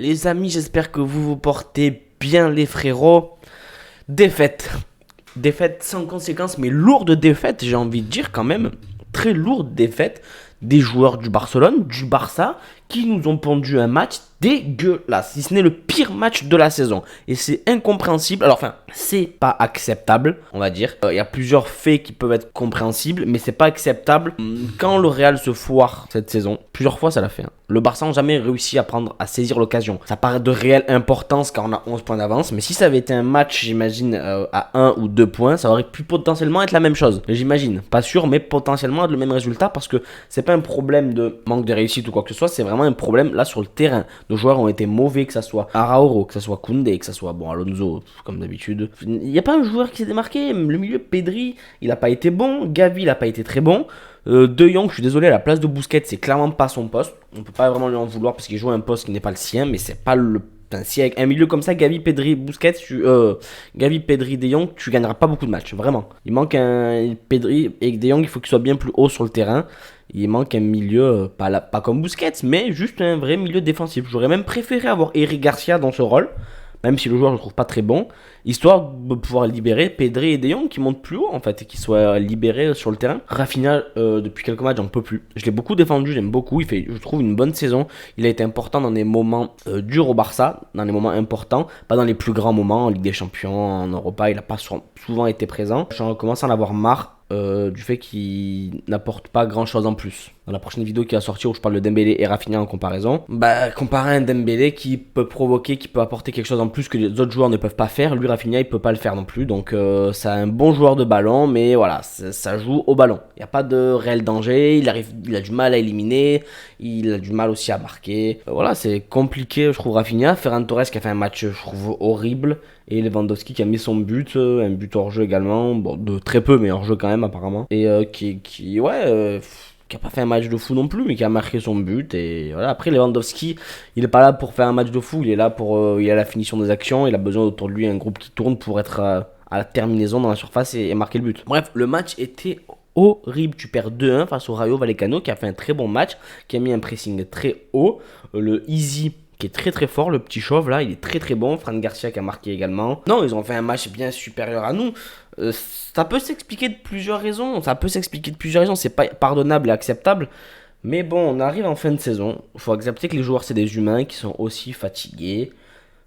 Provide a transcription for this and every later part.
les amis, j'espère que vous vous portez bien les frérots. Défaite. Défaite sans conséquence, mais lourde défaite, j'ai envie de dire quand même. Très lourde défaite des joueurs du Barcelone, du Barça, qui nous ont pondu un match dégueulasse. Si ce n'est le pire match de la saison. Et c'est incompréhensible. Alors enfin, c'est pas acceptable, on va dire. Il y a plusieurs faits qui peuvent être compréhensibles, mais c'est pas acceptable. Quand le Real se foire cette saison, plusieurs fois ça l'a fait. Le Barça n'a jamais réussi à saisir l'occasion. Ça paraît de réelle importance quand on a 11 points d'avance, mais si ça avait été un match, j'imagine, à 1 ou 2 points, ça aurait pu potentiellement être la même chose. J'imagine. Pas sûr, mais potentiellement le même résultat, parce que c'est pas un problème de manque de réussite ou quoi que ce soit, c'est vraiment un problème là sur le terrain. Nos joueurs ont été mauvais, que ça soit Araujo, que ça soit Koundé, que ça soit Alonso, comme d'habitude. Il n'y a pas un joueur qui s'est démarqué. Le milieu, Pedri, il n'a pas été bon. Gavi, il n'a pas été très bon. De Jong, je suis désolé, à la place de Busquets, c'est clairement pas son poste. On peut pas vraiment lui en vouloir parce qu'il joue un poste qui n'est pas le sien, mais c'est pas le. Enfin, si avec un milieu comme ça, Gavi, Pedri, Busquets, Gavi, Pedri, De Jong, tu gagneras pas beaucoup de matchs, vraiment. Il manque un Pedri et De Jong, il faut qu'il soit bien plus haut sur le terrain. Il manque un milieu, pas comme Busquets, mais juste un vrai milieu défensif. J'aurais même préféré avoir Eric Garcia dans ce rôle, même si le joueur je le trouve pas très bon, histoire de pouvoir libérer Pedri et De Jong qui montent plus haut en fait, et qui soient libérés sur le terrain. Rafinha, depuis quelques matchs, j'en peux plus. Je l'ai beaucoup défendu, j'aime beaucoup, il fait, je trouve, une bonne saison. Il a été important dans des moments durs au Barça, dans les moments importants, pas dans les plus grands moments, en Ligue des Champions, en Europa, il a pas souvent été présent. J'en commence à en avoir marre. Du fait qu'il n'apporte pas grand chose en plus. Dans la prochaine vidéo qui va sortir où je parle de Dembélé et Rafinha en comparaison, comparer un Dembélé qui peut provoquer, qui peut apporter quelque chose en plus que les autres joueurs ne peuvent pas faire, lui Rafinha il peut pas le faire non plus, donc c'est un bon joueur de ballon, mais voilà, ça joue au ballon. Il n'y a pas de réel danger, il a du mal à éliminer, il a du mal aussi à marquer. Voilà, c'est compliqué je trouve Rafinha. Ferran Torres qui a fait un match je trouve horrible, et Lewandowski qui a mis son but, un but hors jeu également, bon de très peu mais hors jeu quand même apparemment, et qui a pas fait un match de fou non plus, mais qui a marqué son but. Et voilà. Après Lewandowski, il est pas là pour faire un match de fou, il est là pour il a la finition des actions, il a besoin autour de lui un groupe qui tourne pour être à la terminaison dans la surface et marquer le but. Bref, le match était horrible. Tu perds 2-1 face au Rayo Vallecano qui a fait un très bon match, qui a mis un pressing très haut, le Easy qui est très très fort, le petit chauve là, il est très très bon. Fran Garcia qui a marqué également. Non, ils ont fait un match bien supérieur à nous. Ça peut s'expliquer de plusieurs raisons. C'est pas pardonnable et acceptable. Mais bon, on arrive en fin de saison. Il faut accepter que les joueurs, c'est des humains qui sont aussi fatigués.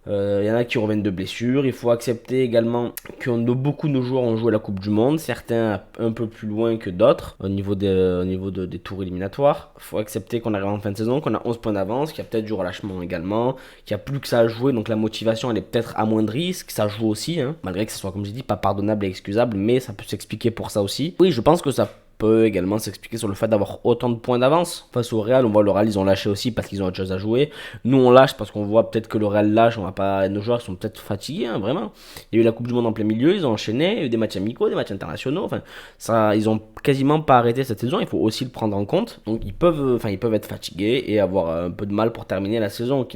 Il y en a qui reviennent de blessures. Il faut accepter également que beaucoup de nos joueurs ont joué la Coupe du Monde. Certains un peu plus loin que d'autres au niveau des tours éliminatoires. Il faut accepter qu'on arrive en fin de saison, qu'on a 11 points d'avance, qu'il y a peut-être du relâchement également, qu'il n'y a plus que ça à jouer. Donc la motivation, elle est peut-être amoindrie. Que ça joue aussi, hein, malgré que ce soit, comme j'ai dit, pas pardonnable et excusable. Mais ça peut s'expliquer pour ça aussi. Oui, je pense que ça peut également s'expliquer sur le fait d'avoir autant de points d'avance face au Real. On voit le Real, ils ont lâché aussi parce qu'ils ont autre chose à jouer. Nous on lâche parce qu'on voit peut-être que le Real lâche, nos joueurs sont peut-être fatigués, hein, vraiment. Il y a eu la Coupe du Monde en plein milieu, ils ont enchaîné, il y a eu des matchs amicaux, des matchs internationaux, enfin ça, ils ont quasiment pas arrêté cette saison, il faut aussi le prendre en compte. Donc ils peuvent être fatigués et avoir un peu de mal pour terminer la saison,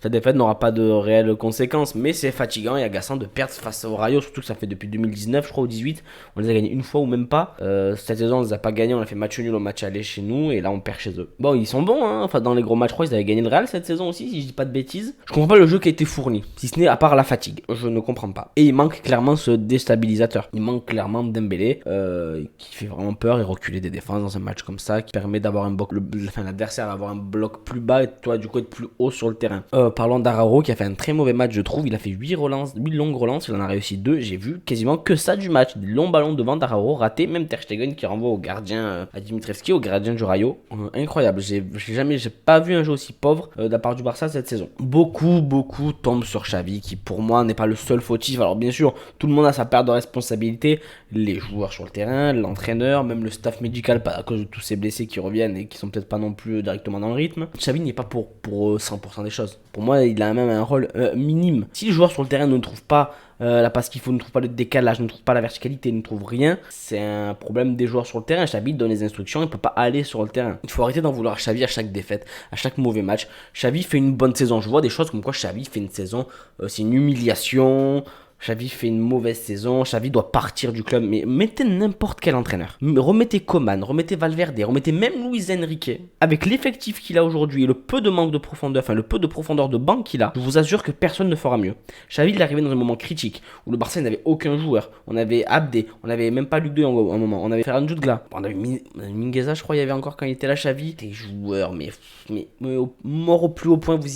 cette défaite n'aura pas de réelles conséquences, mais c'est fatigant et agaçant de perdre face au Rayo, surtout que ça fait depuis 2019 je crois, ou 18, on les a gagnés une fois ou même pas. Cette saison, on les a pas gagnés, on a fait match nul au match aller chez nous, et là on perd chez eux. Bon, ils sont bons, hein. Enfin, dans les gros matchs, je crois qu'ils avaient gagné le Real cette saison aussi, si je dis pas de bêtises. Je comprends pas le jeu qui a été fourni, si ce n'est à part la fatigue. Je ne comprends pas. Et il manque clairement ce déstabilisateur. Il manque clairement Dembélé, qui fait vraiment peur et reculer des défenses dans un match comme ça, qui permet d'avoir un bloc, l'adversaire avoir un bloc plus bas et toi du coup être plus haut sur le terrain. Parlons d'Araujo qui a fait un très mauvais match, je trouve. Il a fait 8 longues relances, il en a réussi 2. J'ai vu quasiment que ça du match. Des longs ballons devant d'Araujo ratés, même Ter Stegen qui renvoie au gardien, à Dimitrievski, au gardien du Rayo. Incroyable, j'ai pas vu un jeu aussi pauvre de la part du Barça cette saison. Beaucoup tombent sur Xavi, qui pour moi n'est pas le seul fautif. Alors bien sûr, tout le monde a sa part de responsabilité, les joueurs sur le terrain, l'entraîneur, même le staff médical, à cause de tous ces blessés qui reviennent et qui sont peut-être pas non plus directement dans le rythme. Xavi n'est pas pour 100% des choses. Pour moi, il a même un rôle minime. Si les joueurs sur le terrain ne trouvent pas la passe qu'il faut, ne trouve pas le décalage, ne trouve pas la verticalité, ne trouve rien, c'est un problème des joueurs sur le terrain. Xavi donne les instructions, il ne peut pas aller sur le terrain. Il faut arrêter d'en vouloir à Xavi à chaque défaite, à chaque mauvais match. Xavi fait une bonne saison. Je vois des choses comme quoi Xavi fait une saison, c'est une humiliation. Xavi fait une mauvaise saison, Xavi doit partir du club, mais mettez n'importe quel entraîneur. Remettez Coman, remettez Valverde, remettez même Luis Enrique. Avec l'effectif qu'il a aujourd'hui et le peu de manque de profondeur, enfin le peu de profondeur de banc qu'il a, je vous assure que personne ne fera mieux. Xavi, il est arrivé dans un moment critique où le Barça n'avait aucun joueur. On avait Abdé, on n'avait même pas Luc de Jong à un moment, on avait Ferran Jutgla, on avait Mingueza, je crois, il y avait encore quand il était là, Xavi. Des joueurs, mais mort au plus haut point, vous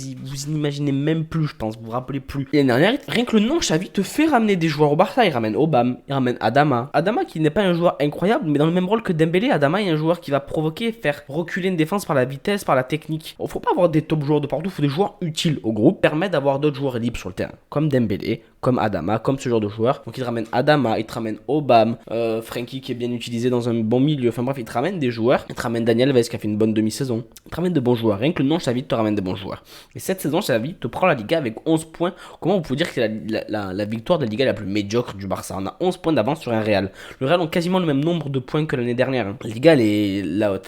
n'imaginez même plus, je pense, vous vous rappelez plus. Et l'année dernière, rien que le nom Xavi te fait ramener des joueurs au Barça. Il ramène Obama, il ramène Adama. Adama qui n'est pas un joueur incroyable, mais dans le même rôle que Dembélé, Adama est un joueur qui va provoquer, faire reculer une défense par la vitesse, par la technique. Il faut pas avoir des top joueurs de partout, il faut des joueurs utiles au groupe, permet d'avoir d'autres joueurs libres sur le terrain, comme Dembélé, comme Adama, comme ce genre de joueur. Donc il te ramène Adama, il te ramène Obama, Frenkie qui est bien utilisé dans un bon milieu. Enfin bref, il te ramène des joueurs. Il te ramène Daniel Alves qui a fait une bonne demi-saison. Il te ramène de bons joueurs. Rien que le nom Xavi te ramène des bons joueurs. Et cette saison, Xavi te prend la Liga avec 11 points. Comment vous pouvez dire que c'est la victoire de la Liga la plus médiocre du Barça? On a 11 points d'avance sur un Real. Le Real ont quasiment le même nombre de points que l'année dernière. La Liga,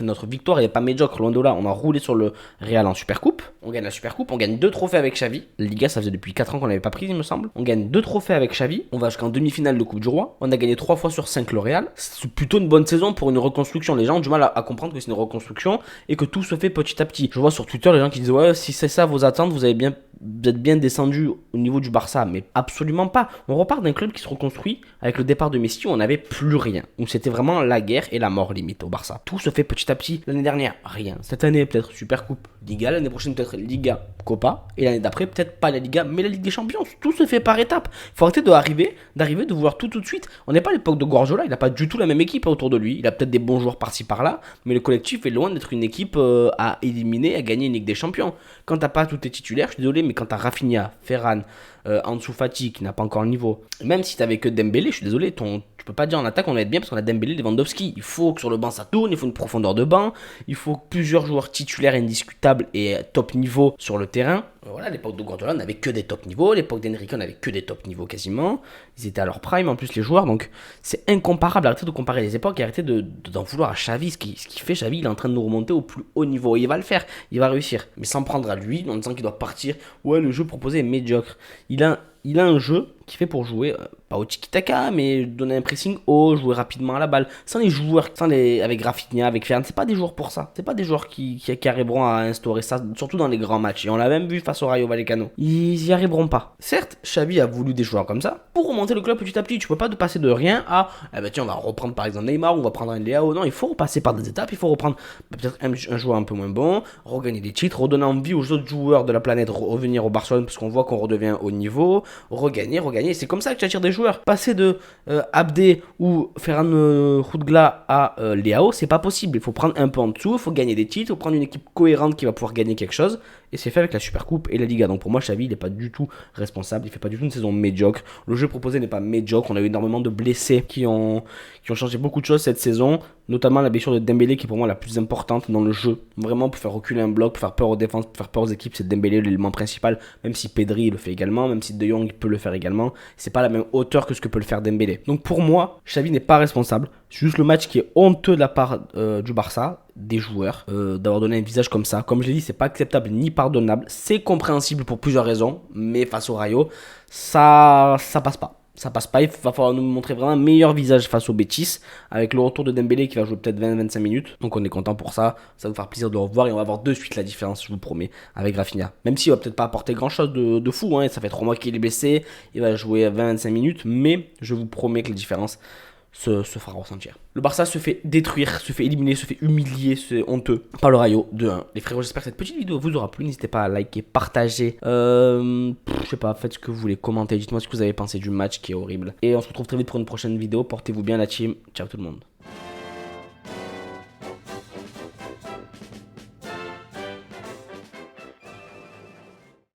notre victoire, elle n'est pas médiocre, loin de là. On a roulé sur le Real en Supercoupe. On gagne la Supercoupe. On gagne 2 trophées avec Xavi. La Liga, ça faisait depuis 4 ans qu'on n'avait pas pris, il me semble. On gagne 2 trophées avec Xavi. On va jusqu'en demi-finale de Coupe du Roi. On a gagné 3 fois sur 5 le Real. C'est plutôt une bonne saison pour une reconstruction. Les gens ont du mal à comprendre que c'est une reconstruction et que tout se fait petit à petit. Je vois sur Twitter les gens qui disent ouais, si c'est ça vos attentes, vous êtes bien descendu au niveau du Barça, mais absolument pas. On repart d'un club qui se reconstruit avec le départ de Messi où on n'avait plus rien, où c'était vraiment la guerre et la mort limite au Barça. Tout se fait petit à petit. L'année dernière, rien. Cette année, peut-être Super Coupe, Liga. L'année prochaine, peut-être Liga, Copa. Et l'année d'après, peut-être pas la Liga, mais la Ligue des Champions. Tout se fait par étapes. Il faut arrêter d'arriver, de vouloir tout de suite. On n'est pas à l'époque de Guardiola, il n'a pas du tout la même équipe autour de lui. Il a peut-être des bons joueurs par-ci par-là, mais le collectif est loin d'être une équipe à éliminer, à gagner une Ligue des Champions. Quand t'as pas tous tes titulaires, je suis désolé, mais quand t'as Rafinha, Ferran, Ansu Fati qui n'a pas encore le niveau, même si t'avais que Dembélé, je suis désolé, tu peux pas dire en attaque on va être bien parce qu'on a Dembélé, Lewandowski. Il faut que sur le banc ça tourne, il faut une profondeur de banc, il faut plusieurs joueurs titulaires indiscutables et top niveau sur le terrain. Voilà, à l'époque de Guardiola, on n'avait que des top niveaux. À l'époque d'Enrique, on n'avait que des top niveaux quasiment. Ils étaient à leur prime en plus, les joueurs. Donc, c'est incomparable. Arrêtez de comparer les époques et arrêtez d'en vouloir à Xavi. Ce qui fait Xavi, il est en train de nous remonter au plus haut niveau. Et il va le faire. Il va réussir. Mais sans prendre à lui, en disant qu'il doit partir. Ouais, le jeu proposé est médiocre. Il a un jeu qui fait pour jouer, pas au tiki-taka, mais donner un pressing haut, jouer rapidement à la balle. Sans les joueurs, avec Rafinha, avec Ferran, c'est pas des joueurs pour ça. C'est pas des joueurs qui arriveront à instaurer ça, surtout dans les grands matchs. Et on l'a même vu face au Rayo Vallecano. Ils y arriveront pas. Certes, Xavi a voulu des joueurs comme ça pour remonter le club petit à petit. Tu peux pas passer de rien à, tiens, on va reprendre par exemple Neymar, on va prendre un Léao. Non, il faut repasser par des étapes. Il faut reprendre peut-être un joueur un peu moins bon, regagner des titres, redonner envie aux autres joueurs de la planète de revenir au Barcelone parce qu'on voit qu'on redevient au niveau, regagner. C'est comme ça que tu attires des joueurs. Passer de Abdé ou Ferran Jutgla à Léao, c'est pas possible. Il faut prendre un peu en dessous, il faut gagner des titres, il faut prendre une équipe cohérente qui va pouvoir gagner quelque chose. Et c'est fait avec la Supercoupe et la Liga. Donc pour moi, Xavi, il n'est pas du tout responsable. Il fait pas du tout une saison médiocre. Le jeu proposé n'est pas médiocre. On a eu énormément de blessés qui ont changé beaucoup de choses cette saison. Notamment la blessure de Dembélé qui est pour moi la plus importante dans le jeu. Vraiment pour faire reculer un bloc, pour faire peur aux défenses, pour faire peur aux équipes. C'est Dembélé l'élément principal. Même si Pedri le fait également. Même si De Jong peut le faire également. C'est pas la même hauteur que ce que peut le faire Dembélé. Donc pour moi, Xavi n'est pas responsable. C'est juste le match qui est honteux de la part du Barça, des joueurs, d'avoir donné un visage comme ça. Comme je l'ai dit, c'est pas acceptable ni pardonnable. C'est compréhensible pour plusieurs raisons, mais face au Rayo, ça passe pas. Ça passe pas, il va falloir nous montrer vraiment un meilleur visage face au Betis, avec le retour de Dembélé qui va jouer peut-être 20-25 minutes. Donc on est content pour ça, ça va nous faire plaisir de le revoir et on va voir de suite la différence, je vous promets, avec Rafinha. Même s'il va peut-être pas apporter grand chose de fou, hein, ça fait 3 mois qu'il est blessé, il va jouer 20-25 minutes, mais je vous promets que la différence se fera ressentir. Le Barça se fait détruire, se fait éliminer, se fait humilier, c'est honteux par le Rayo 2-1. Les frérots, j'espère que cette petite vidéo vous aura plu. N'hésitez pas à liker, partager, je sais pas, faites ce que vous voulez, commentez, dites-moi ce que vous avez pensé du match qui est horrible. Et on se retrouve très vite pour une prochaine vidéo. Portez-vous bien la team. Ciao tout le monde.